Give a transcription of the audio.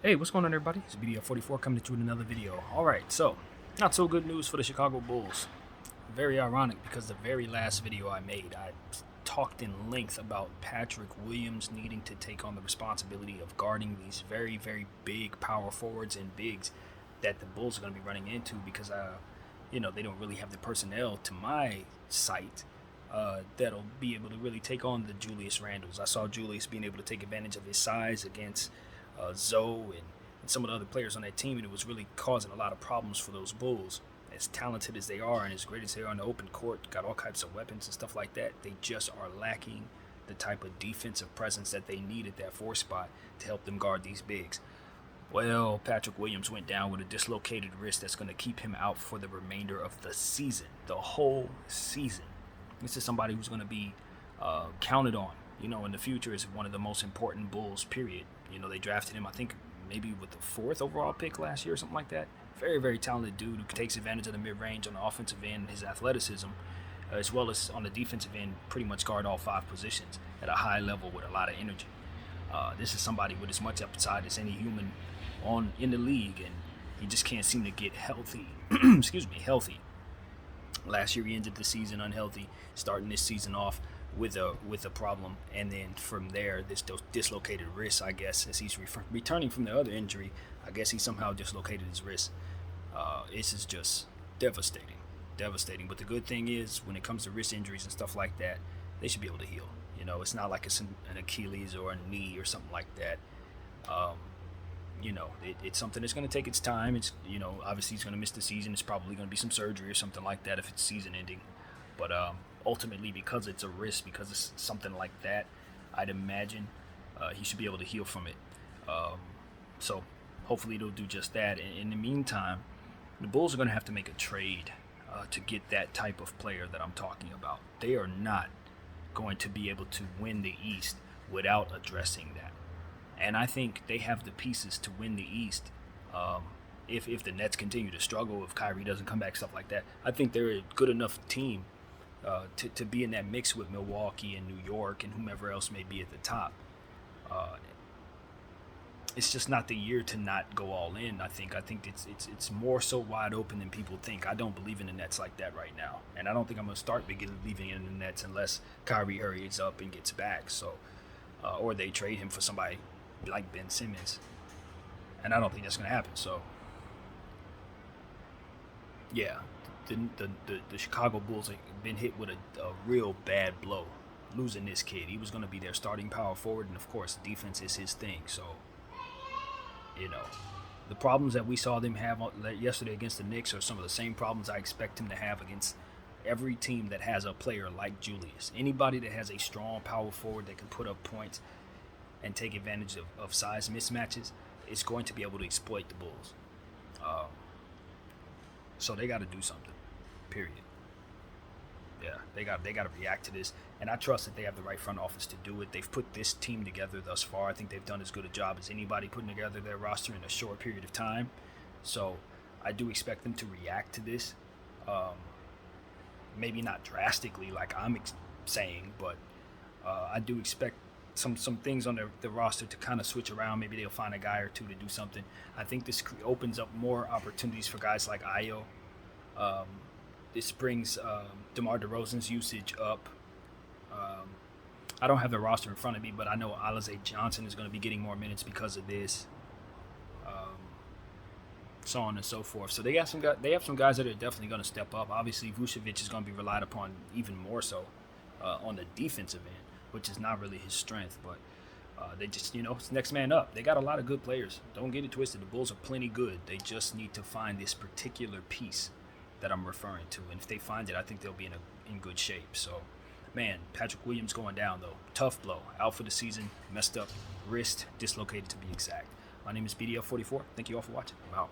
Hey, what's going on, everybody? It's BDF44 coming at you with another video. Alright, so, not so good news for the Chicago Bulls. Very ironic because the very last video I made, I talked in length about Patrick Williams needing to take on the responsibility of guarding these very, very big power forwards and bigs that the Bulls are going to be running into because, they don't really have the personnel to my sight that'll be able to really take on the Julius Randles. I saw Julius being able to take advantage of his size against Zoe and some of the other players on that team, and it was really causing a lot of problems for those Bulls. As talented as they are and as great as they are in the open court, got all types of weapons and stuff like that, they just are lacking the type of defensive presence that they need at that 4 spot to help them guard these bigs. Well, Patrick Williams went down with a dislocated wrist that's going to keep him out for the remainder of the season, the whole season. This is somebody who's going to be counted on, in the future as one of the most important Bulls, period. They drafted him, I think, maybe with the 4th overall pick last year or something like that. Very, very talented dude who takes advantage of the mid-range on the offensive end, his athleticism, as well as on the defensive end, pretty much guard all 5 positions at a high level with a lot of energy. This is somebody with as much upside as any human in the league, and he just can't seem to get healthy. Healthy. Last year he ended the season unhealthy, starting this season off with a problem, and then from there this dislocated wrist. I guess as he's returning from the other injury, I guess he somehow dislocated his wrist. This is just devastating. But the good thing is, when it comes to wrist injuries and stuff like that, they should be able to heal. It's not like it's an Achilles or a knee or something like that. It's something that's going to take its time. It's, obviously he's going to miss the season. It's probably going to be some surgery or something like that if it's season ending. But ultimately, because it's a risk, because it's something like that, I'd imagine he should be able to heal from it. So hopefully they'll do just that. In the meantime, the Bulls are going to have to make a trade to get that type of player that I'm talking about. They are not going to be able to win the East without addressing that. And I think they have the pieces to win the East. If the Nets continue to struggle, if Kyrie doesn't come back, stuff like that, I think they're a good enough team to be in that mix with Milwaukee and New York and whomever else may be at the top. It's just not the year to not go all in. I think it's more so wide open than people think. I don't believe in the Nets like that right now, and I don't think I'm gonna start believing in the Nets unless Kyrie hurries up and gets back. So, or they trade him for somebody like Ben Simmons, and I don't think that's gonna happen. So, yeah, the Chicago Bulls have been hit with a real bad blow, losing this kid. He was gonna be their starting power forward, and of course, defense is his thing. So, the problems that we saw them have yesterday against the Knicks are some of the same problems I expect him to have against every team that has a player like Julius. Anybody that has a strong power forward that can put up points and take advantage of size mismatches is going to be able to exploit the Bulls. So they got to do something, period. Yeah, they got to react to this, and I trust that they have the right front office to do it. They've put this team together thus far. I think they've done as good a job as anybody putting together their roster in a short period of time. So I do expect them to react to this. Maybe not drastically like I'm saying, but I do expect some things on the roster to kind of switch around. Maybe they'll find a guy or two to do something. I think this opens up more opportunities for guys like Ayo. This brings DeMar DeRozan's usage up. I don't have the roster in front of me, but I know Alize Johnson is going to be getting more minutes because of this. So on and so forth. So they have some guys that are definitely going to step up. Obviously, Vucevic is going to be relied upon even more so on the defensive end, which is not really his strength. But they just, it's next man up. They got a lot of good players. Don't get it twisted. The Bulls are plenty good. They just need to find this particular piece that I'm referring to, and if they find it, I think they'll be in good shape. So, man, Patrick Williams going down though, tough blow, out for the season, messed up wrist, dislocated to be exact. My name is BDL44. Thank you all for watching. I'm out.